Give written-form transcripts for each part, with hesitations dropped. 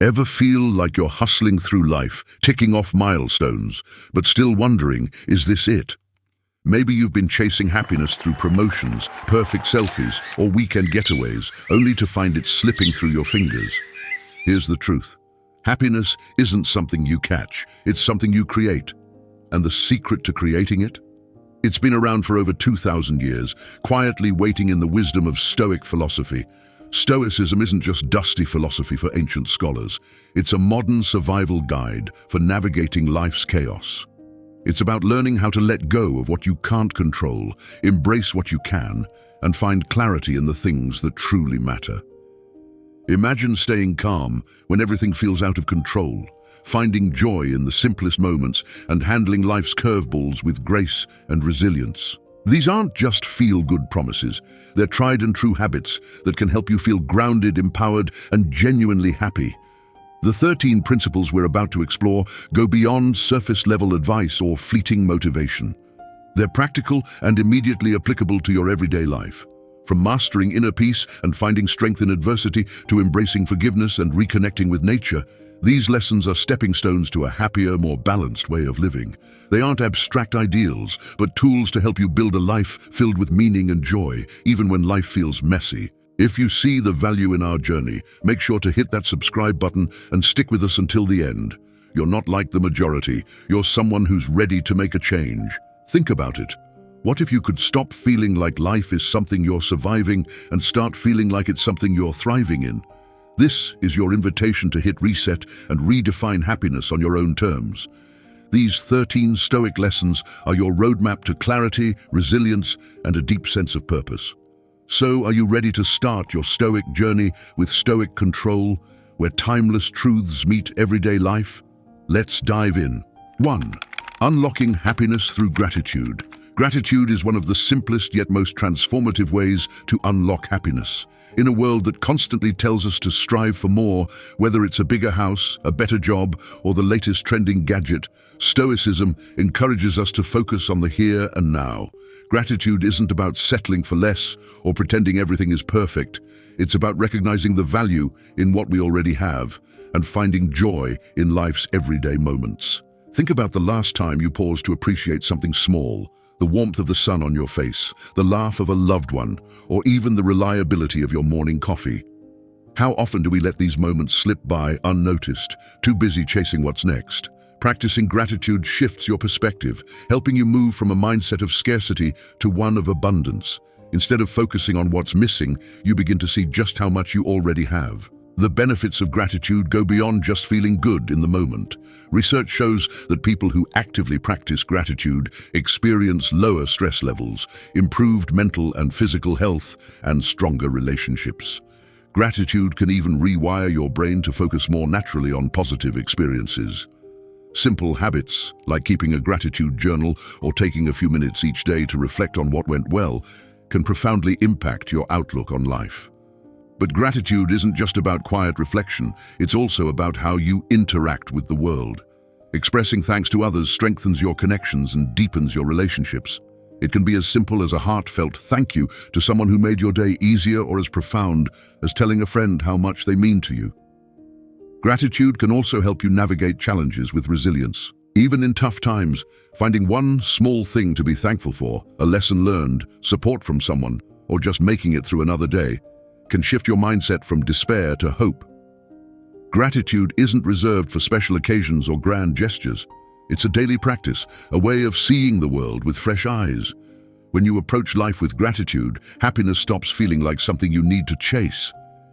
Ever feel like you're hustling through life, ticking off milestones, but still wondering, is this it? Maybe you've been chasing happiness through promotions, perfect selfies, or weekend getaways, only to find it slipping through your fingers. Here's the truth. Happiness isn't something you catch, it's something you create. And the secret to creating it? It's been around for over 2,000 years, quietly waiting in the wisdom of Stoic philosophy. Stoicism isn't just dusty philosophy for ancient scholars. It's a modern survival guide for navigating life's chaos. It's about learning how to let go of what you can't control, embrace what you can, and find clarity in the things that truly matter. Imagine staying calm when everything feels out of control, finding joy in the simplest moments and handling life's curveballs with grace and resilience. These aren't just feel-good promises. They're tried and true habits that can help you feel grounded, empowered, and genuinely happy. The 13 principles we're about to explore go beyond surface-level advice or fleeting motivation. They're practical and immediately applicable to your everyday life. From mastering inner peace and finding strength in adversity to embracing forgiveness and reconnecting with nature, these lessons are stepping stones to a happier, more balanced way of living. They aren't abstract ideals, but tools to help you build a life filled with meaning and joy, even when life feels messy. If you see the value in our journey, make sure to hit that subscribe button and stick with us until the end. You're not like the majority. You're someone who's ready to make a change. Think about it. What if you could stop feeling like life is something you're surviving and start feeling like it's something you're thriving in? This is your invitation to hit reset and redefine happiness on your own terms. These 13 Stoic lessons are your roadmap to clarity, resilience, and a deep sense of purpose. So, are you ready to start your Stoic journey with Stoic control, where timeless truths meet everyday life? Let's dive in. 1. Unlocking happiness through gratitude. Gratitude is one of the simplest yet most transformative ways to unlock happiness. In a world that constantly tells us to strive for more, whether it's a bigger house, a better job, or the latest trending gadget, Stoicism encourages us to focus on the here and now. Gratitude isn't about settling for less or pretending everything is perfect. It's about recognizing the value in what we already have and finding joy in life's everyday moments. Think about the last time you paused to appreciate something small. The warmth of the sun on your face, the laugh of a loved one, or even the reliability of your morning coffee. How often do we let these moments slip by unnoticed, too busy chasing what's next? Practicing gratitude shifts your perspective, helping you move from a mindset of scarcity to one of abundance. Instead of focusing on what's missing, you begin to see just how much you already have. The benefits of gratitude go beyond just feeling good in the moment. Research shows that people who actively practice gratitude experience lower stress levels, improved mental and physical health, and stronger relationships. Gratitude can even rewire your brain to focus more naturally on positive experiences. Simple habits, like keeping a gratitude journal or taking a few minutes each day to reflect on what went well, can profoundly impact your outlook on life. But gratitude isn't just about quiet reflection, it's also about how you interact with the world. Expressing thanks to others strengthens your connections and deepens your relationships. It can be as simple as a heartfelt thank you to someone who made your day easier, or as profound as telling a friend how much they mean to you. Gratitude can also help you navigate challenges with resilience. Even in tough times, finding one small thing to be thankful for, a lesson learned, support from someone, or just making it through another day, can shift your mindset from despair to hope. Gratitude isn't reserved for special occasions or grand gestures. It's a daily practice, a way of seeing the world with fresh eyes. When you approach life with gratitude, happiness stops feeling like something you need to chase.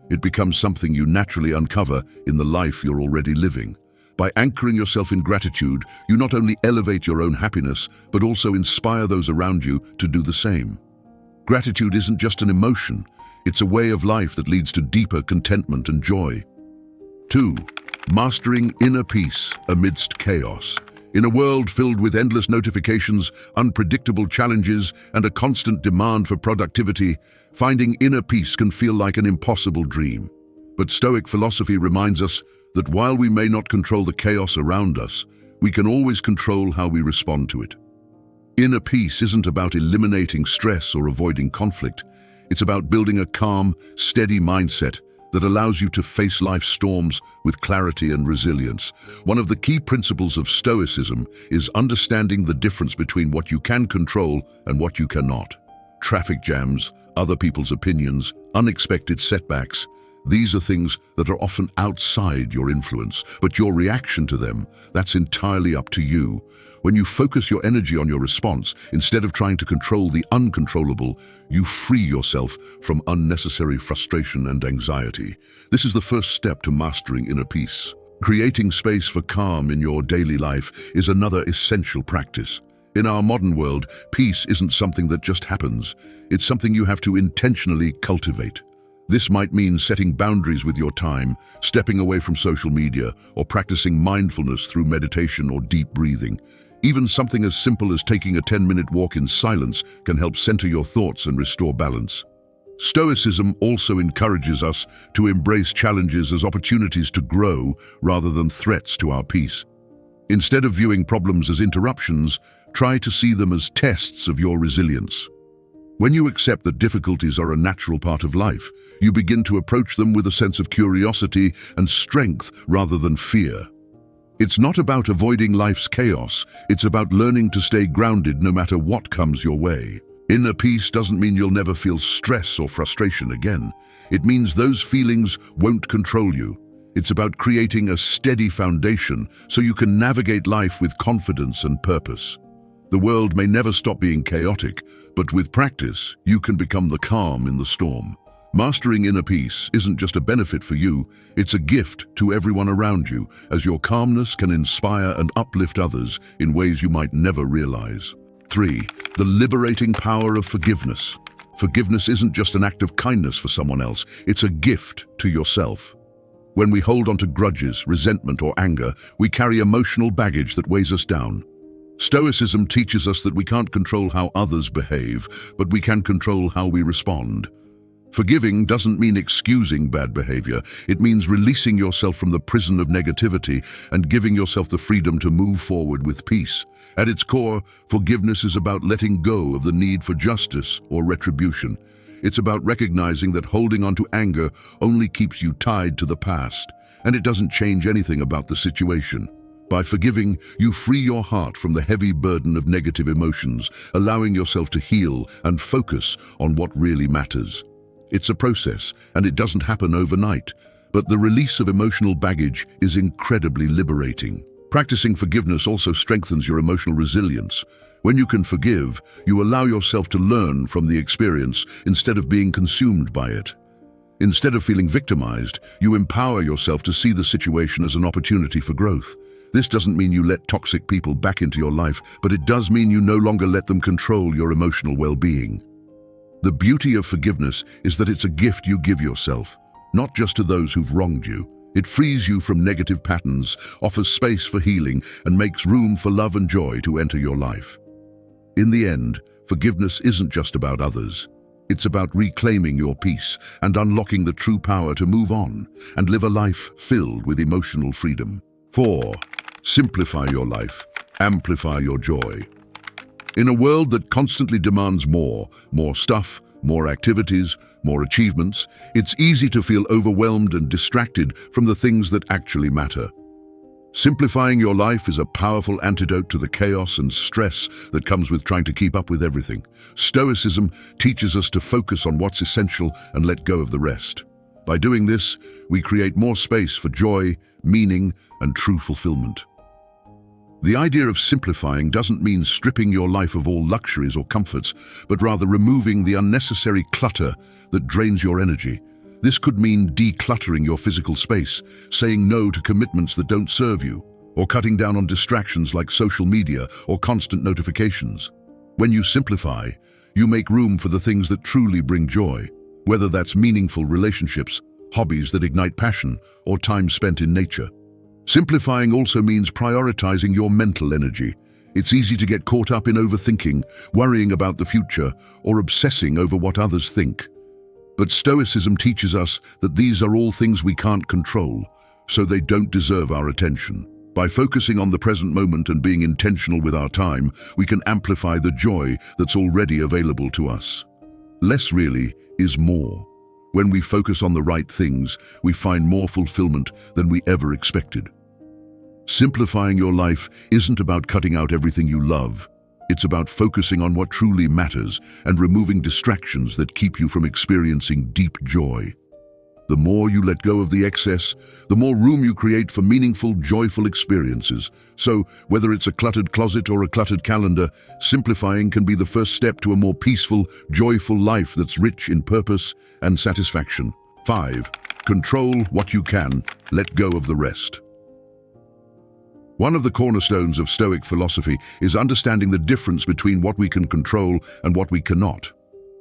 It becomes something you naturally uncover in the life you're already living. By anchoring yourself in gratitude, you not only elevate your own happiness, but also inspire those around you to do the same. Gratitude isn't just an emotion. It's a way of life that leads to deeper contentment and joy. 2. Mastering inner peace amidst chaos. In a world filled with endless notifications, unpredictable challenges, and a constant demand for productivity, finding inner peace can feel like an impossible dream. But Stoic philosophy reminds us that while we may not control the chaos around us, we can always control how we respond to it. Inner peace isn't about eliminating stress or avoiding conflict. It's about building a calm, steady mindset that allows you to face life's storms with clarity and resilience. One of the key principles of Stoicism is understanding the difference between what you can control and what you cannot. Traffic jams, other people's opinions, unexpected setbacks, these are things that are often outside your influence, but your reaction to them, that's entirely up to you. When you focus your energy on your response, instead of trying to control the uncontrollable, you free yourself from unnecessary frustration and anxiety. This is the first step to mastering inner peace. Creating space for calm in your daily life is another essential practice. In our modern world, peace isn't something that just happens. It's something you have to intentionally cultivate. This might mean setting boundaries with your time, stepping away from social media, or practicing mindfulness through meditation or deep breathing. Even something as simple as taking a 10-minute walk in silence can help center your thoughts and restore balance. Stoicism also encourages us to embrace challenges as opportunities to grow rather than threats to our peace. Instead of viewing problems as interruptions, try to see them as tests of your resilience. When you accept that difficulties are a natural part of life, you begin to approach them with a sense of curiosity and strength rather than fear. It's not about avoiding life's chaos, it's about learning to stay grounded no matter what comes your way. Inner peace doesn't mean you'll never feel stress or frustration again. It means those feelings won't control you. It's about creating a steady foundation so you can navigate life with confidence and purpose. The world may never stop being chaotic, but with practice, you can become the calm in the storm. Mastering inner peace isn't just a benefit for you, it's a gift to everyone around you, as your calmness can inspire and uplift others in ways you might never realize. 3. The liberating power of forgiveness. Forgiveness isn't just an act of kindness for someone else, it's a gift to yourself. When we hold on to grudges, resentment, or anger, we carry emotional baggage that weighs us down. Stoicism teaches us that we can't control how others behave, but we can control how we respond. Forgiving doesn't mean excusing bad behavior. It means releasing yourself from the prison of negativity and giving yourself the freedom to move forward with peace. At its core, forgiveness is about letting go of the need for justice or retribution. It's about recognizing that holding on to anger only keeps you tied to the past, and it doesn't change anything about the situation. By forgiving, you free your heart from the heavy burden of negative emotions, allowing yourself to heal and focus on what really matters. It's a process, and it doesn't happen overnight, but the release of emotional baggage is incredibly liberating. Practicing forgiveness also strengthens your emotional resilience. When you can forgive, you allow yourself to learn from the experience instead of being consumed by it. Instead of feeling victimized, you empower yourself to see the situation as an opportunity for growth. This doesn't mean you let toxic people back into your life, but it does mean you no longer let them control your emotional well-being. The beauty of forgiveness is that it's a gift you give yourself, not just to those who've wronged you. It frees you from negative patterns, offers space for healing, and makes room for love and joy to enter your life. In the end, forgiveness isn't just about others. It's about reclaiming your peace and unlocking the true power to move on and live a life filled with emotional freedom. 4. Simplify your life. Amplify your joy. In a world that constantly demands more stuff, more activities, more achievements, it's easy to feel overwhelmed and distracted from the things that actually matter. Simplifying your life is a powerful antidote to the chaos and stress that comes with trying to keep up with everything. Stoicism teaches us to focus on what's essential and let go of the rest. By doing this, we create more space for joy, meaning, and true fulfillment. The idea of simplifying doesn't mean stripping your life of all luxuries or comforts, but rather removing the unnecessary clutter that drains your energy. This could mean decluttering your physical space, saying no to commitments that don't serve you, or cutting down on distractions like social media or constant notifications. When you simplify, you make room for the things that truly bring joy, whether that's meaningful relationships, hobbies that ignite passion, or time spent in nature. Simplifying also means prioritizing your mental energy. It's easy to get caught up in overthinking, worrying about the future, or obsessing over what others think. But Stoicism teaches us that these are all things we can't control, so they don't deserve our attention. By focusing on the present moment and being intentional with our time, we can amplify the joy that's already available to us. Less really is more. When we focus on the right things, we find more fulfillment than we ever expected. Simplifying your life isn't about cutting out everything you love. It's about focusing on what truly matters and removing distractions that keep you from experiencing deep joy. The more you let go of the excess, the more room you create for meaningful, joyful experiences. So, whether it's a cluttered closet or a cluttered calendar, simplifying can be the first step to a more peaceful, joyful life that's rich in purpose and satisfaction. 5. Control what you can, let go of the rest. One of the cornerstones of Stoic philosophy is understanding the difference between what we can control and what we cannot.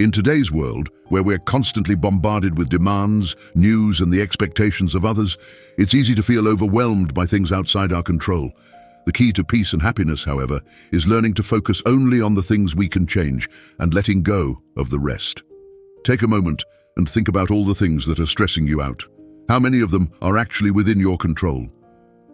In today's world, where we're constantly bombarded with demands, news, and the expectations of others, it's easy to feel overwhelmed by things outside our control. The key to peace and happiness, however, is learning to focus only on the things we can change and letting go of the rest. Take a moment and think about all the things that are stressing you out. How many of them are actually within your control?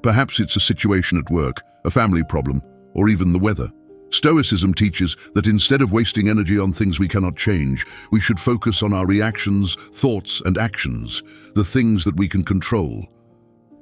Perhaps it's a situation at work, a family problem, or even the weather. Stoicism teaches that instead of wasting energy on things we cannot change, we should focus on our reactions, thoughts, and actions, the things that we can control.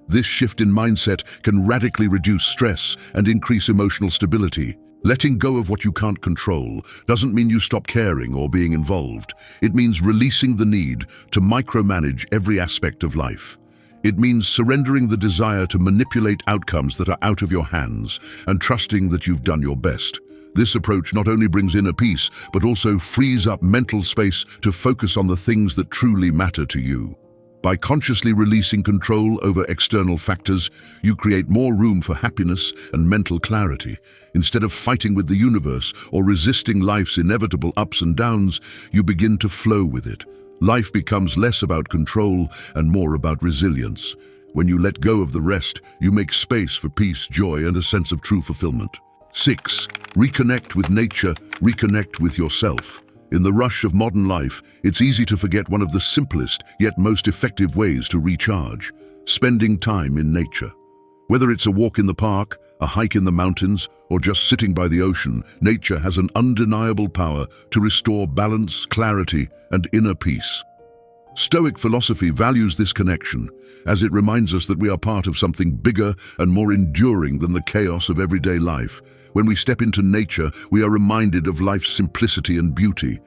This shift in mindset can radically reduce stress and increase emotional stability. Letting go of what you can't control doesn't mean you stop caring or being involved. It means releasing the need to micromanage every aspect of life. It means surrendering the desire to manipulate outcomes that are out of your hands and trusting that you've done your best. This approach not only brings inner peace, but also frees up mental space to focus on the things that truly matter to you. By consciously releasing control over external factors, you create more room for happiness and mental clarity. Instead of fighting with the universe or resisting life's inevitable ups and downs, you begin to flow with it. Life becomes less about control and more about resilience. When you let go of the rest, you make space for peace, joy, and a sense of true fulfillment. 6. Reconnect with nature, reconnect with yourself. In the rush of modern life, it's easy to forget one of the simplest yet most effective ways to recharge: spending time in nature. Whether it's a walk in the park, a hike in the mountains, or just sitting by the ocean, nature has an undeniable power to restore balance, clarity, and inner peace. Stoic philosophy values this connection, as it reminds us that we are part of something bigger and more enduring than the chaos of everyday life. When we step into nature, we are reminded of life's simplicity and beauty.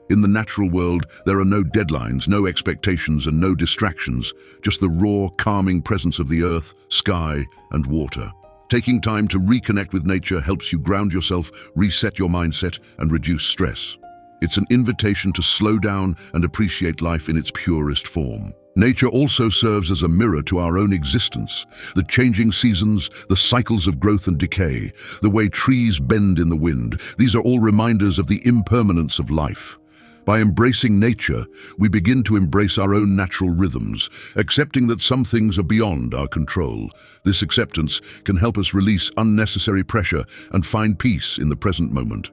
In the natural world, there are no deadlines, no expectations, and no distractions, just the raw, calming presence of the earth, sky, and water. Taking time to reconnect with nature helps you ground yourself, reset your mindset, and reduce stress. It's an invitation to slow down and appreciate life in its purest form. Nature also serves as a mirror to our own existence. The changing seasons, the cycles of growth and decay, the way trees bend in the wind, these are all reminders of the impermanence of life. By embracing nature, we begin to embrace our own natural rhythms, accepting that some things are beyond our control. This acceptance can help us release unnecessary pressure and find peace in the present moment.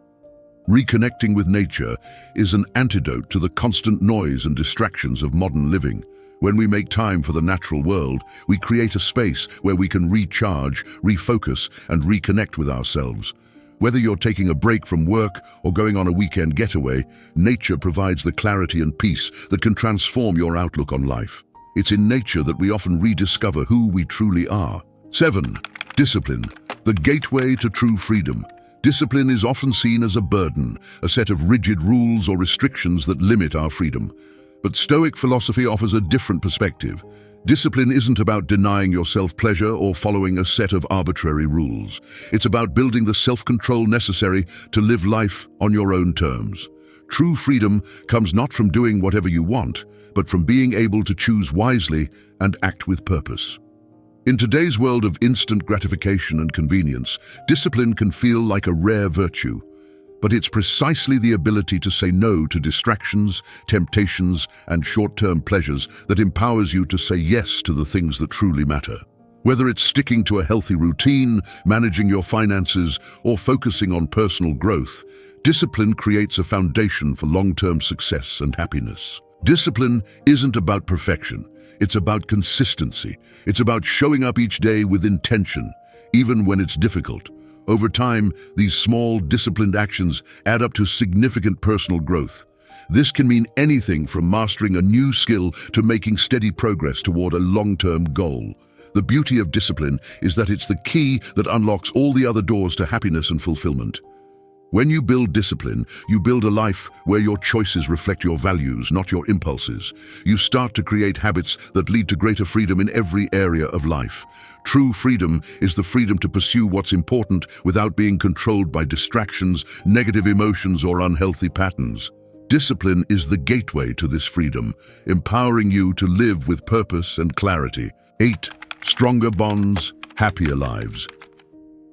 Reconnecting with nature is an antidote to the constant noise and distractions of modern living. When we make time for the natural world, we create a space where we can recharge, refocus, and reconnect with ourselves. Whether you're taking a break from work or going on a weekend getaway, nature provides the clarity and peace that can transform your outlook on life. It's in nature that we often rediscover who we truly are. 7. Discipline, the gateway to true freedom. Discipline is often seen as a burden, a set of rigid rules or restrictions that limit our freedom. But Stoic philosophy offers a different perspective. Discipline isn't about denying yourself pleasure or following a set of arbitrary rules. It's about building the self-control necessary to live life on your own terms. True freedom comes not from doing whatever you want, but from being able to choose wisely and act with purpose. In today's world of instant gratification and convenience, discipline can feel like a rare virtue. But it's precisely the ability to say no to distractions, temptations, and short-term pleasures that empowers you to say yes to the things that truly matter. Whether it's sticking to a healthy routine, managing your finances, or focusing on personal growth, discipline creates a foundation for long-term success and happiness. Discipline isn't about perfection. It's about consistency. It's about showing up each day with intention, even when it's difficult. Over time, these small, disciplined actions add up to significant personal growth. This can mean anything from mastering a new skill to making steady progress toward a long-term goal. The beauty of discipline is that it's the key that unlocks all the other doors to happiness and fulfillment. When you build discipline, you build a life where your choices reflect your values, not your impulses. You start to create habits that lead to greater freedom in every area of life. True freedom is the freedom to pursue what's important without being controlled by distractions, negative emotions, or unhealthy patterns. Discipline is the gateway to this freedom, empowering you to live with purpose and clarity. 8. Stronger bonds, happier lives.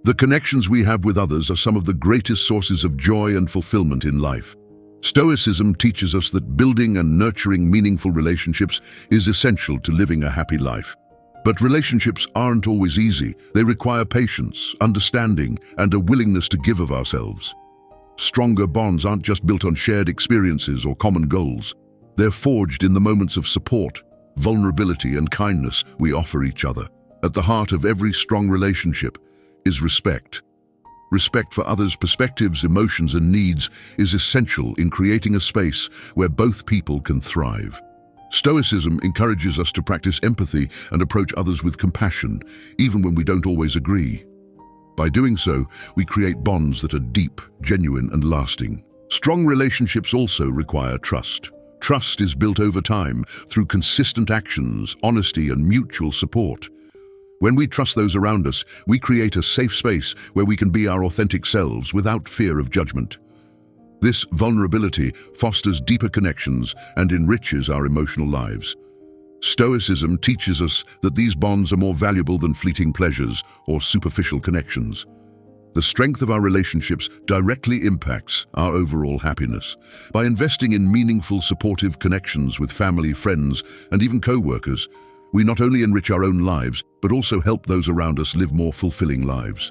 The connections we have with others are some of the greatest sources of joy and fulfillment in life. Stoicism teaches us that building and nurturing meaningful relationships is essential to living a happy life. But relationships aren't always easy. They require patience, understanding, and a willingness to give of ourselves. Stronger bonds aren't just built on shared experiences or common goals. They're forged in the moments of support, vulnerability, and kindness we offer each other. At the heart of every strong relationship is respect. Respect for others' perspectives, emotions, and needs is essential in creating a space where both people can thrive. Stoicism encourages us to practice empathy and approach others with compassion, even when we don't always agree. By doing so, we create bonds that are deep, genuine, and lasting. Strong relationships also require trust. Trust is built over time through consistent actions, honesty, and mutual support. When we trust those around us, we create a safe space where we can be our authentic selves without fear of judgment. This vulnerability fosters deeper connections and enriches our emotional lives. Stoicism teaches us that these bonds are more valuable than fleeting pleasures or superficial connections. The strength of our relationships directly impacts our overall happiness. By investing in meaningful, supportive connections with family, friends, and even co-workers, we not only enrich our own lives, but also help those around us live more fulfilling lives.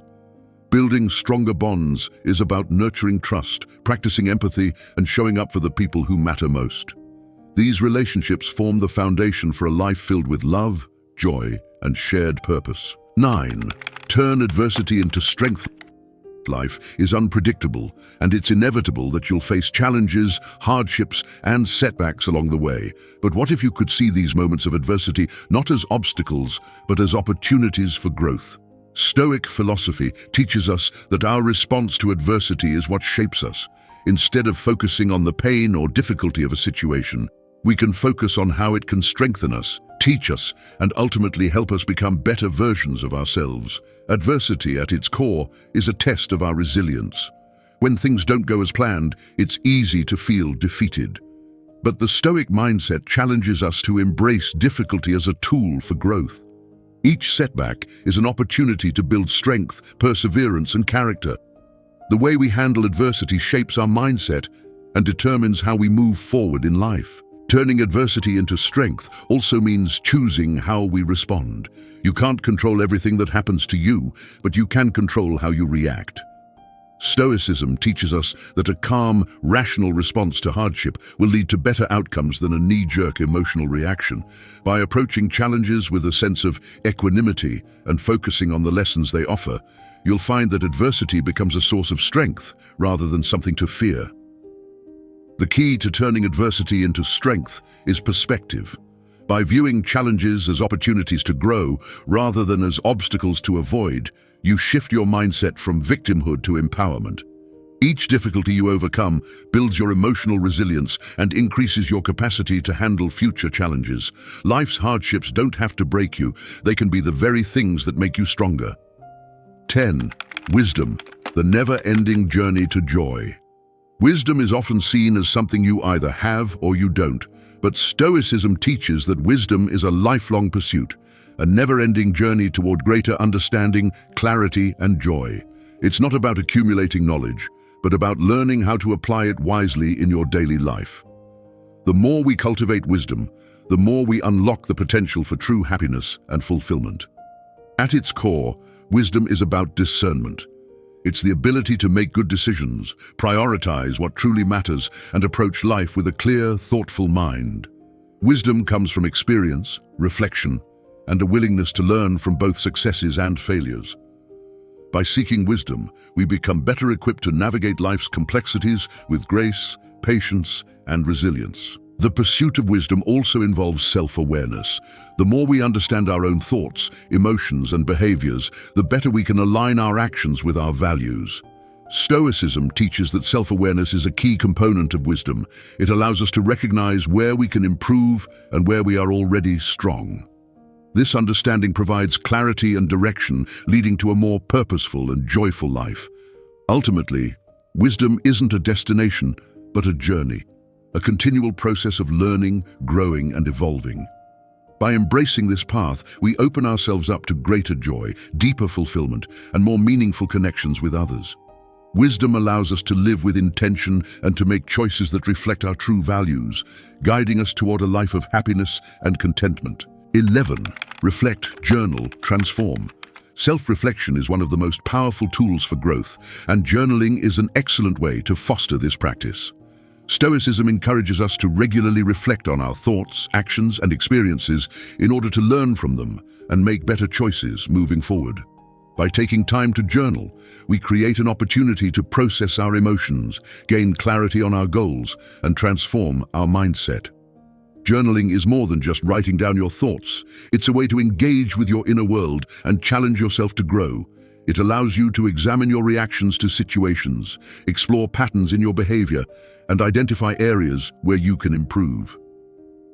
Building stronger bonds is about nurturing trust, practicing empathy, and showing up for the people who matter most. These relationships form the foundation for a life filled with love, joy, and shared purpose. 9. Turn adversity into strength. Life is unpredictable, and it's inevitable that you'll face challenges, hardships, and setbacks along the way. But what if you could see these moments of adversity not as obstacles, but as opportunities for growth? Stoic philosophy teaches us that our response to adversity is what shapes us. Instead of focusing on the pain or difficulty of a situation, we can focus on how it can strengthen us, teach us, and ultimately help us become better versions of ourselves. Adversity, at its core, is a test of our resilience. When things don't go as planned, it's easy to feel defeated. But the Stoic mindset challenges us to embrace difficulty as a tool for growth. Each setback is an opportunity to build strength, perseverance, and character. The way we handle adversity shapes our mindset and determines how we move forward in life. Turning adversity into strength also means choosing how we respond. You can't control everything that happens to you, but you can control how you react. Stoicism teaches us that a calm, rational response to hardship will lead to better outcomes than a knee-jerk emotional reaction. By approaching challenges with a sense of equanimity and focusing on the lessons they offer, you'll find that adversity becomes a source of strength rather than something to fear. The key to turning adversity into strength is perspective. By viewing challenges as opportunities to grow rather than as obstacles to avoid, you shift your mindset from victimhood to empowerment. Each difficulty you overcome builds your emotional resilience and increases your capacity to handle future challenges. Life's hardships don't have to break you, they can be the very things that make you stronger. 10. Wisdom, the never-ending journey to joy. Wisdom is often seen as something you either have or you don't, but Stoicism teaches that wisdom is a lifelong pursuit, a never-ending journey toward greater understanding, clarity, and joy. It's not about accumulating knowledge, but about learning how to apply it wisely in your daily life. The more we cultivate wisdom, the more we unlock the potential for true happiness and fulfillment. At its core, wisdom is about discernment. It's the ability to make good decisions, prioritize what truly matters, and approach life with a clear, thoughtful mind. Wisdom comes from experience, reflection, and a willingness to learn from both successes and failures. By seeking wisdom, we become better equipped to navigate life's complexities with grace, patience, and resilience. The pursuit of wisdom also involves self-awareness. The more we understand our own thoughts, emotions, and behaviors, the better we can align our actions with our values. Stoicism teaches that self-awareness is a key component of wisdom. It allows us to recognize where we can improve and where we are already strong. This understanding provides clarity and direction, leading to a more purposeful and joyful life. Ultimately, wisdom isn't a destination, but a journey, a continual process of learning, growing, and evolving. By embracing this path, we open ourselves up to greater joy, deeper fulfillment, and more meaningful connections with others. Wisdom allows us to live with intention and to make choices that reflect our true values, guiding us toward a life of happiness and contentment. 11. Reflect, journal, transform. Self-reflection is one of the most powerful tools for growth, and journaling is an excellent way to foster this practice. Stoicism encourages us to regularly reflect on our thoughts, actions, and experiences in order to learn from them and make better choices moving forward. By taking time to journal, we create an opportunity to process our emotions, gain clarity on our goals, and transform our mindset. Journaling is more than just writing down your thoughts. It's a way to engage with your inner world and challenge yourself to grow. It allows you to examine your reactions to situations, explore patterns in your behavior, and identify areas where you can improve.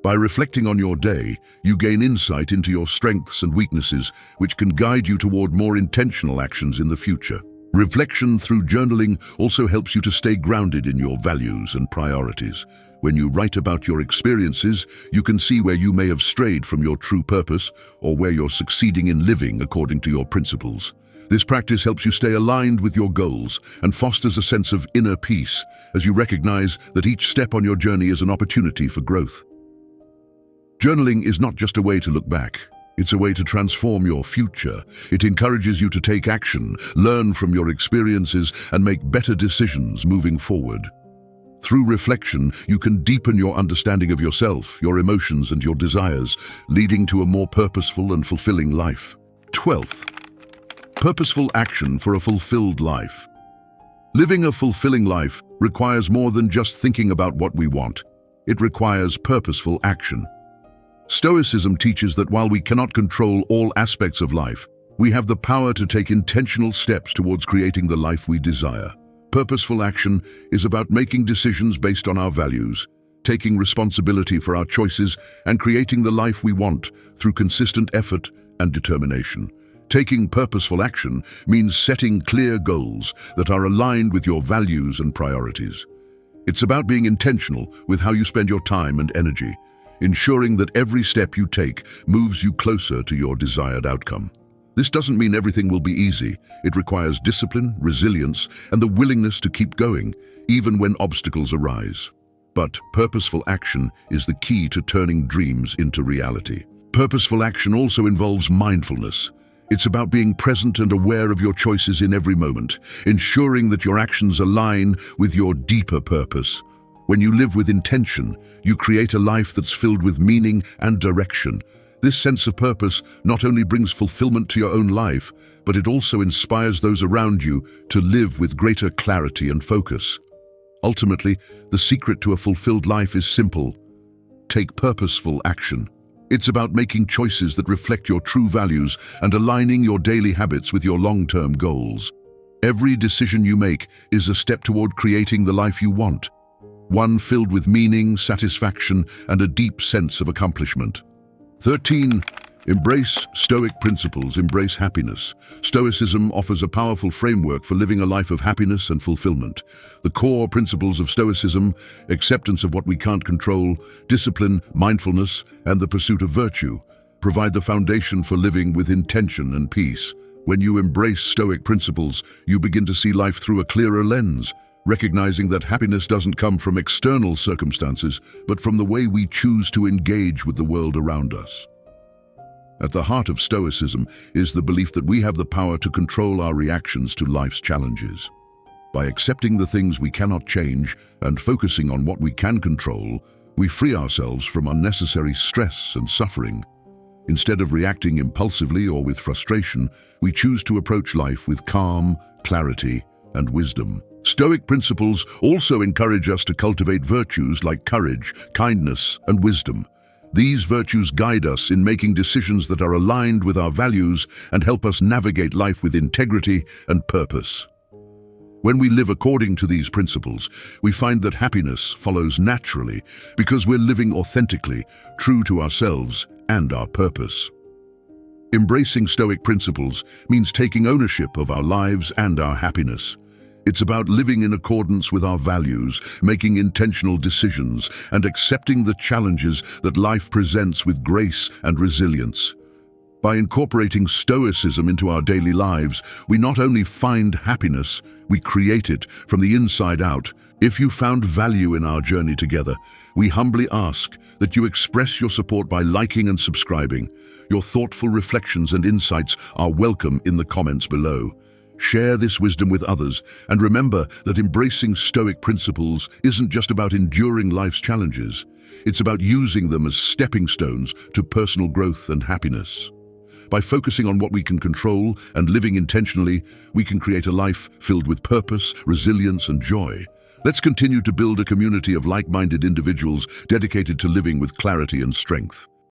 By reflecting on your day, you gain insight into your strengths and weaknesses, which can guide you toward more intentional actions in the future. Reflection through journaling also helps you to stay grounded in your values and priorities. When you write about your experiences, you can see where you may have strayed from your true purpose or where you're succeeding in living according to your principles. This practice helps you stay aligned with your goals and fosters a sense of inner peace as you recognize that each step on your journey is an opportunity for growth. Journaling is not just a way to look back. It's a way to transform your future. It encourages you to take action, learn from your experiences, and make better decisions moving forward. Through reflection, you can deepen your understanding of yourself, your emotions, and your desires, leading to a more purposeful and fulfilling life. 12th, purposeful action for a fulfilled life. Living a fulfilling life requires more than just thinking about what we want. It requires purposeful action. Stoicism teaches that while we cannot control all aspects of life, we have the power to take intentional steps towards creating the life we desire. Purposeful action is about making decisions based on our values, taking responsibility for our choices, and creating the life we want through consistent effort and determination. Taking purposeful action means setting clear goals that are aligned with your values and priorities. It's about being intentional with how you spend your time and energy, ensuring that every step you take moves you closer to your desired outcome. This doesn't mean everything will be easy. It requires discipline, resilience, and the willingness to keep going, even when obstacles arise. But purposeful action is the key to turning dreams into reality. Purposeful action also involves mindfulness. It's about being present and aware of your choices in every moment, ensuring that your actions align with your deeper purpose. When you live with intention, you create a life that's filled with meaning and direction. This sense of purpose not only brings fulfillment to your own life, but it also inspires those around you to live with greater clarity and focus. Ultimately, the secret to a fulfilled life is simple. Take purposeful action. It's about making choices that reflect your true values and aligning your daily habits with your long-term goals. Every decision you make is a step toward creating the life you want, one filled with meaning, satisfaction, and a deep sense of accomplishment. 13. Embrace Stoic principles, embrace happiness. Stoicism offers a powerful framework for living a life of happiness and fulfillment. The core principles of Stoicism, acceptance of what we can't control, discipline, mindfulness, and the pursuit of virtue, provide the foundation for living with intention and peace. When you embrace Stoic principles, you begin to see life through a clearer lens, recognizing that happiness doesn't come from external circumstances, but from the way we choose to engage with the world around us. At the heart of Stoicism is the belief that we have the power to control our reactions to life's challenges. By accepting the things we cannot change and focusing on what we can control, we free ourselves from unnecessary stress and suffering. Instead of reacting impulsively or with frustration, we choose to approach life with calm, clarity, and wisdom. Stoic principles also encourage us to cultivate virtues like courage, kindness, and wisdom. These virtues guide us in making decisions that are aligned with our values and help us navigate life with integrity and purpose. When we live according to these principles, we find that happiness follows naturally because we're living authentically, true to ourselves and our purpose. Embracing Stoic principles means taking ownership of our lives and our happiness. It's about living in accordance with our values, making intentional decisions, and accepting the challenges that life presents with grace and resilience. By incorporating Stoicism into our daily lives, we not only find happiness, we create it from the inside out. If you found value in our journey together, we humbly ask that you express your support by liking and subscribing. Your thoughtful reflections and insights are welcome in the comments below. Share this wisdom with others, and remember that embracing Stoic principles isn't just about enduring life's challenges. It's about using them as stepping stones to personal growth and happiness. By focusing on what we can control and living intentionally, we can create a life filled with purpose, resilience, and joy. Let's continue to build a community of like-minded individuals dedicated to living with clarity and strength.